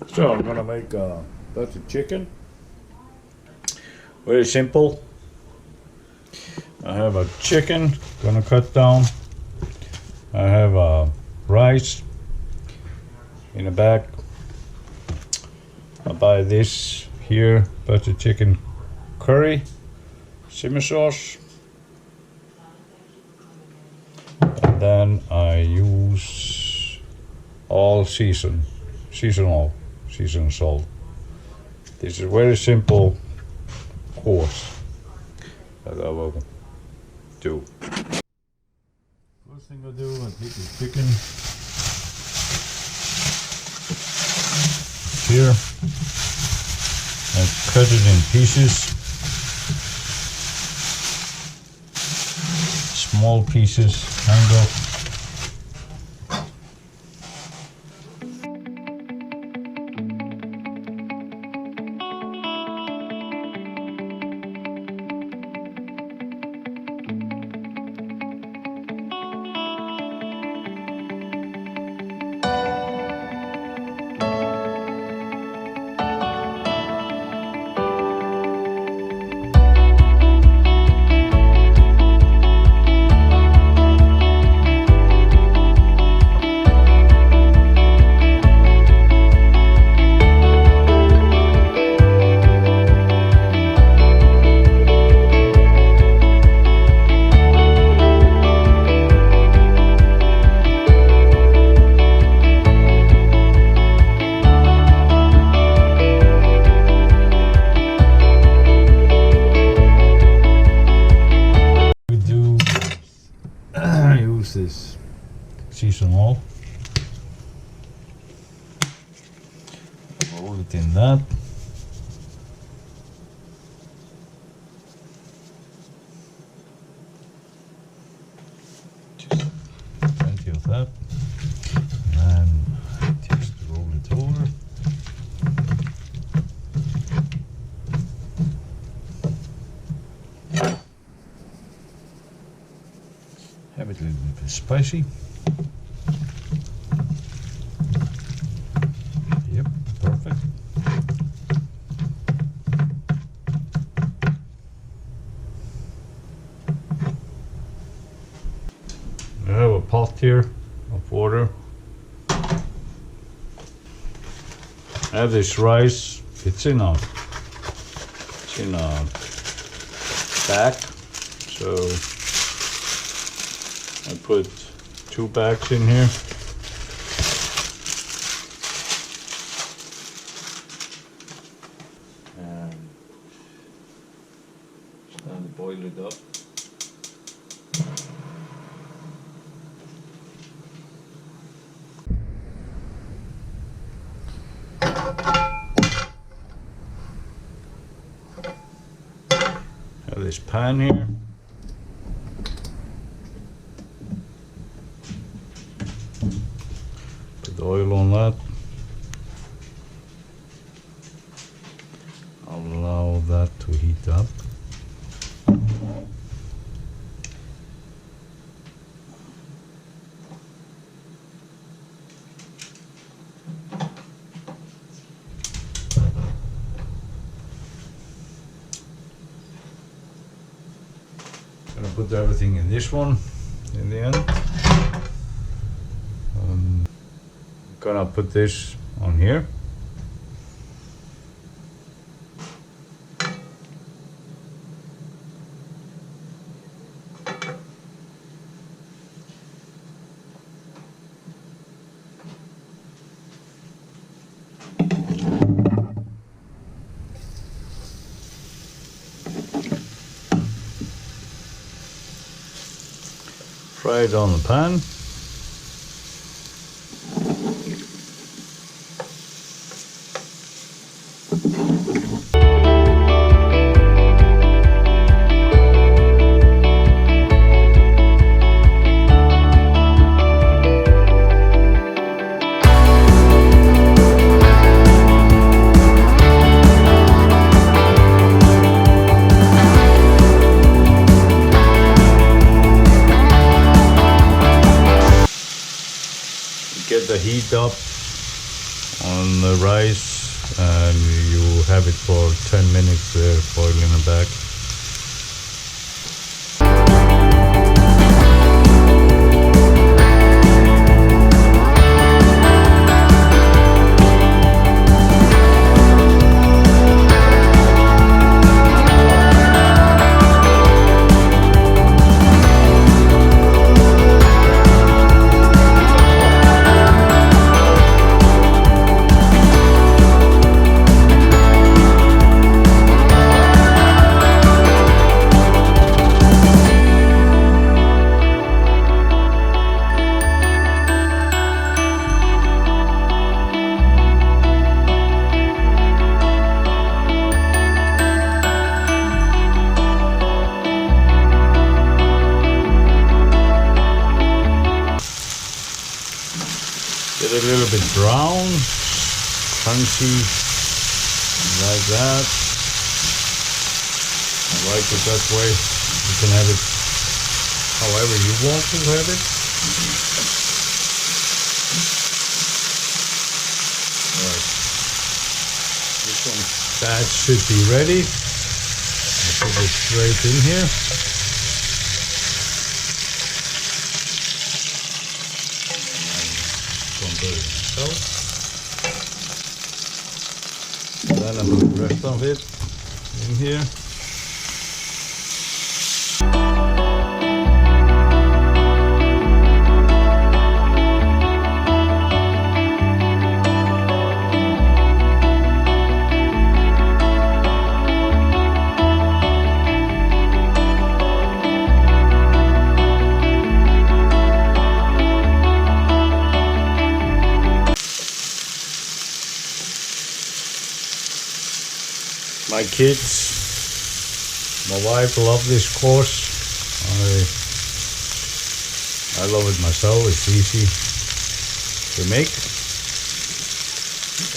So I'm gonna make a batch of chicken. Very simple. I have a chicken, gonna cut down. I have rice in the back. I buy this here, butter chicken curry, simmer sauce. And then I use all seasonal salt. This is a very simple course that I will do. First thing I do, I take the chicken here and cut it in pieces, small pieces, angle. This seasonal, roll it in that. Just plenty of that, and just roll it over. Have it a little bit spicy. Yep, perfect. I have a pot here of water. I have this rice. It's in a bag, so I put 2 bags in here. And start to boil it up. Have this pan here. Put the oil on that. I'll allow that to heat up. Gonna put everything in this one in the end. Gonna put this on here. Fry it on the pan. Get the heat up on on the rice, and you have it for 10 minutes there boiling in the back. Get a little bit brown, crunchy, like that. I like it that way. You can have it however you want to have it. Right. This one batch should be ready. I'll put it straight in here. Then I put the rest of it in here. My kids, my wife love this course. I love it myself. It's easy to make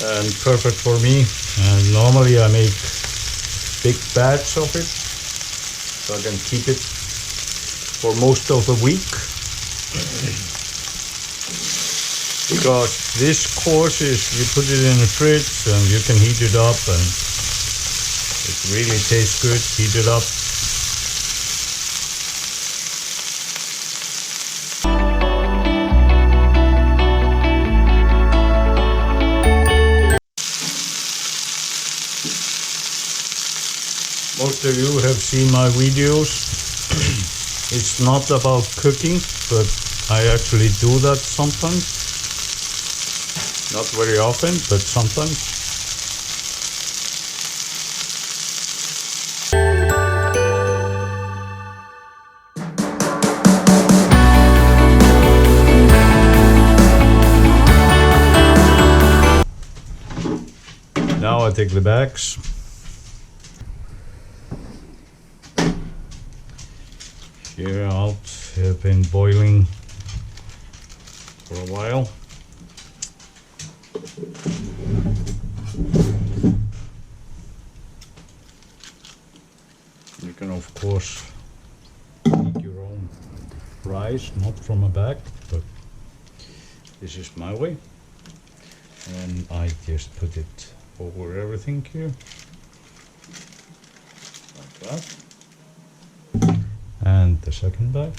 and perfect for me. And normally I make big batch of it so I can keep it for most of the week. Because this course is, you put it in the fridge and you can heat it up and it really tastes good. Heat it up. Most of you have seen my videos. It's not about cooking, but I actually do that sometimes. Not very often, but sometimes. Now I take the bags. Here out, have been boiling for a while. You can of course make your own rice, not from a bag, but this is my way. And I just put it over everything here, like that. And the second bag.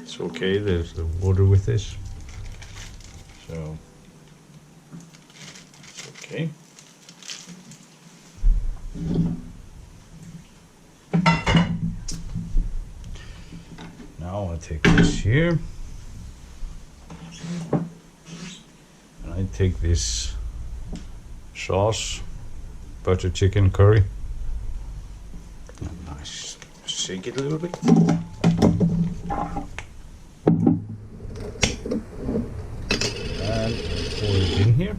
It's okay, there's the water with this, so it's okay. Now I take this here, and I take this sauce, butter chicken curry, and I shake it a little bit. And pour it in here.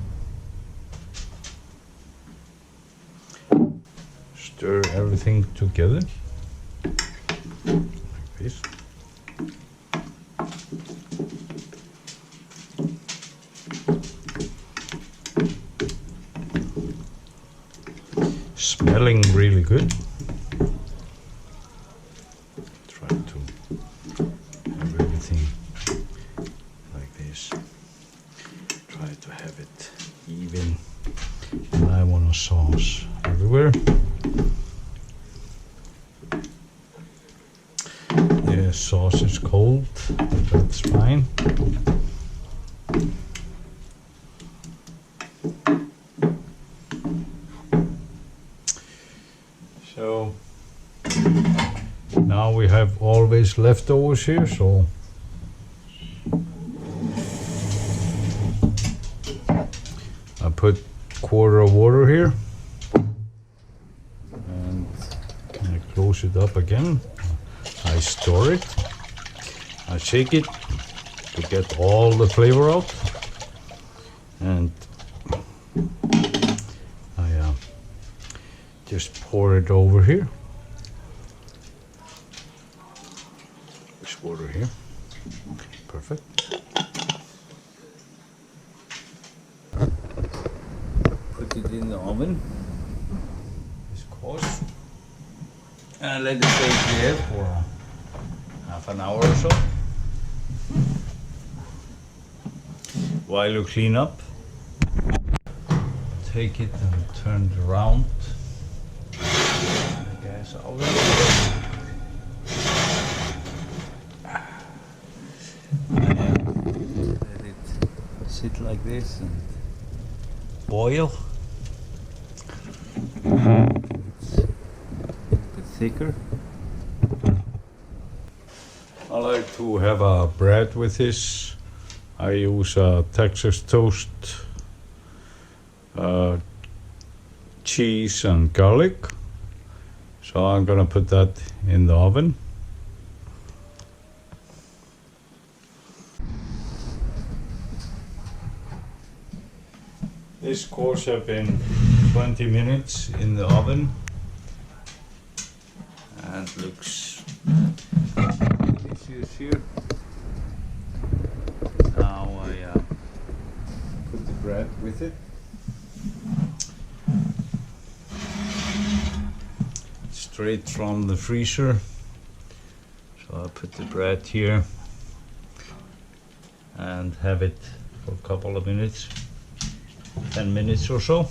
Stir everything together, like this. Smelling really good. hardware. The sauce is cold, but that's fine. So now we have always leftovers here, so I put quarter of water here and I close it up again. I store it. I shake it to get all the flavor out, and I just pour it over here. This water here. Perfect. Put it in the oven, this course, and let it stay there for half an hour or so. While you clean up, take it and turn it around. The gas oven. And let it sit like this and boil. It's a bit thicker. I like to have a bread with this. I use Texas toast, cheese and garlic. So I'm gonna put that in the oven. This course has been 20 minutes in the oven and looks delicious here. Now I put the bread with it. Straight from the freezer. So I put the bread here and have it for a couple of minutes. 10 minutes or so.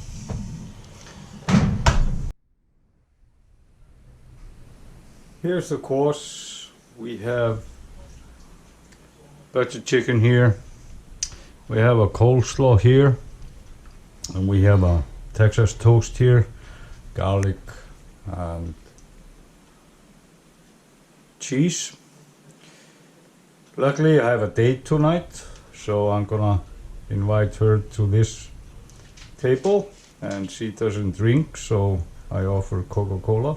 Here's the course. We have butter chicken here. We have a coleslaw here. And we have a Texas toast here. Garlic and cheese. Luckily I have a date tonight, so I'm gonna invite her to this table, and she doesn't drink, so I offer Coca-Cola.